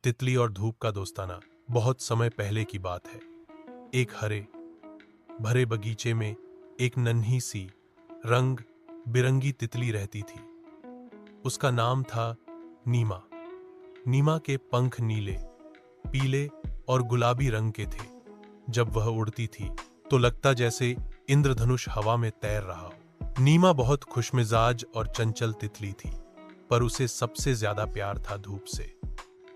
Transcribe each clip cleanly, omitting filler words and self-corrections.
तितली और धूप का दोस्ताना बहुत समय पहले की बात है। एक हरे भरे बगीचे में एक नन्ही सी रंग बिरंगी तितली रहती थी। उसका नाम था नीमा। नीमा के पंख नीले, पीले और गुलाबी रंग के थे। जब वह उड़ती थी तो लगता जैसे इंद्रधनुष हवा में तैर रहा हो। नीमा बहुत खुशमिजाज और चंचल तितली थी, पर उसे सबसे ज्यादा प्यार था धूप से।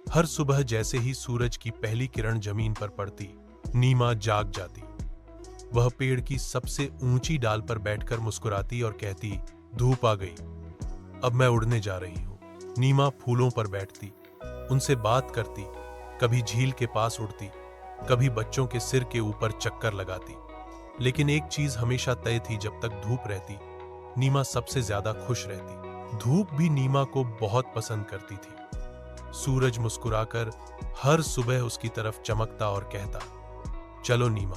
हर सुबह जैसे ही सूरज की पहली किरण जमीन पर पड़ती, नीमा जाग जाती। वह पेड़ की सबसे ऊंची डाल पर बैठकर मुस्कुराती और कहती, धूप आ गई, अब मैं उड़ने जा रही हूं। नीमा फूलों पर बैठती, उनसे बात करती, कभी झील के पास उड़ती, कभी बच्चों के सिर के ऊपर चक्कर लगाती। लेकिन एक चीज हमेशा तय थी, जब तक धूप रहती, नीमा सबसे ज्यादा खुश रहती। धूप भी नीमा को बहुत पसंद करती थी। सूरज मुस्कुराकर हर सुबह उसकी तरफ चमकता और कहता, चलो नीमा,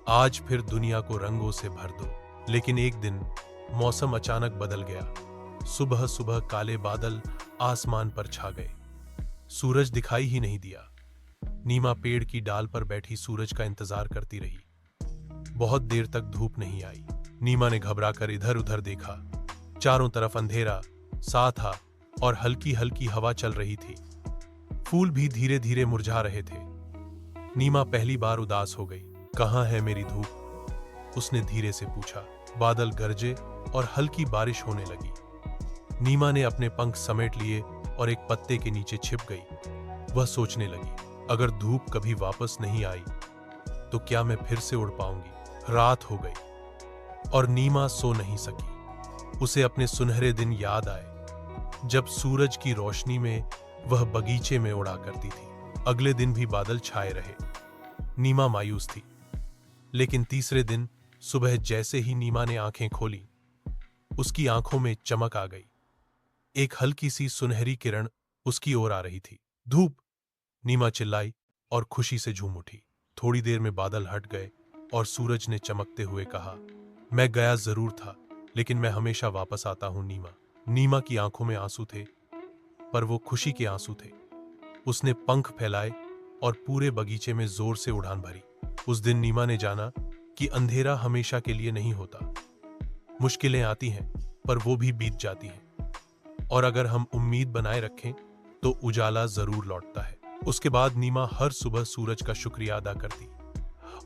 आज फिर दुनिया को रंगों से भर दो। लेकिन एक दिन मौसम अचानक बदल गया। सुबह सुबह काले बादल आसमान पर छा गए। सूरज दिखाई ही नहीं दिया। नीमा पेड़ की डाल पर बैठी सूरज का इंतजार करती रही। बहुत देर तक धूप नहीं आई। नीमा ने घबराकर इधर उधर देखा। चारों तरफ अंधेरा सा था और हल्की हल्की हवा चल रही थी। फूल भी धीरे धीरे मुरझा रहे थे। नीमा पहली बार उदास हो गई। कहाँ है मेरी धूप? उसने धीरे से पूछा। बादल गरजे और हल्की बारिश होने लगी। नीमा ने अपने पंख समेट लिए और एक पत्ते के नीचे छिप गई। वह सोचने लगी, अगर धूप कभी वापस नहीं आई तो क्या मैं फिर से उड़ पाऊंगी? रात हो गई और नीमा सो नहीं सकी। उसे अपने सुनहरे दिन याद आए, जब सूरज की रोशनी में वह बगीचे में उड़ा करती थी। अगले दिन भी बादल छाए रहे। नीमा मायूस थी। लेकिन तीसरे दिन सुबह जैसे ही नीमा ने आंखें खोली, उसकी आंखों में चमक आ गई। एक हल्की सी सुनहरी किरण उसकी ओर आ रही थी। धूप! नीमा चिल्लाई और खुशी से झूम उठी। थोड़ी देर में बादल हट गए और सूरज ने चमकते हुए कहा, मैं गया जरूर था, लेकिन मैं हमेशा वापस आता हूं नीमा। नीमा की आंखों में आंसू थे, पर वो खुशी के आंसू थे। उसने पंख फैलाए और पूरे बगीचे में जोर से उड़ान भरी। उस दिन नीमा ने जाना कि अंधेरा हमेशा के लिए नहीं होता। मुश्किलें आती हैं, पर वो भी बीत जाती हैं। और अगर हम उम्मीद बनाए रखें तो उजाला जरूर लौटता है। उसके बाद नीमा हर सुबह सूरज का शुक्रिया अदा करती,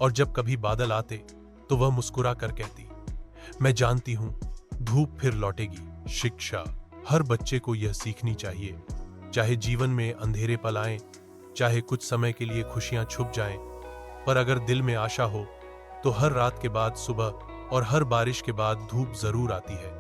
और जब कभी बादल आते तो वह मुस्कुरा कर कहती, मैं जानती हूं धूप फिर लौटेगी। शिक्षा! हर बच्चे को यह सीखनी चाहिए, चाहे जीवन में अंधेरे पल आएं, चाहे कुछ समय के लिए खुशियां छुप जाएं, पर अगर दिल में आशा हो तो हर रात के बाद सुबह और हर बारिश के बाद धूप जरूर आती है।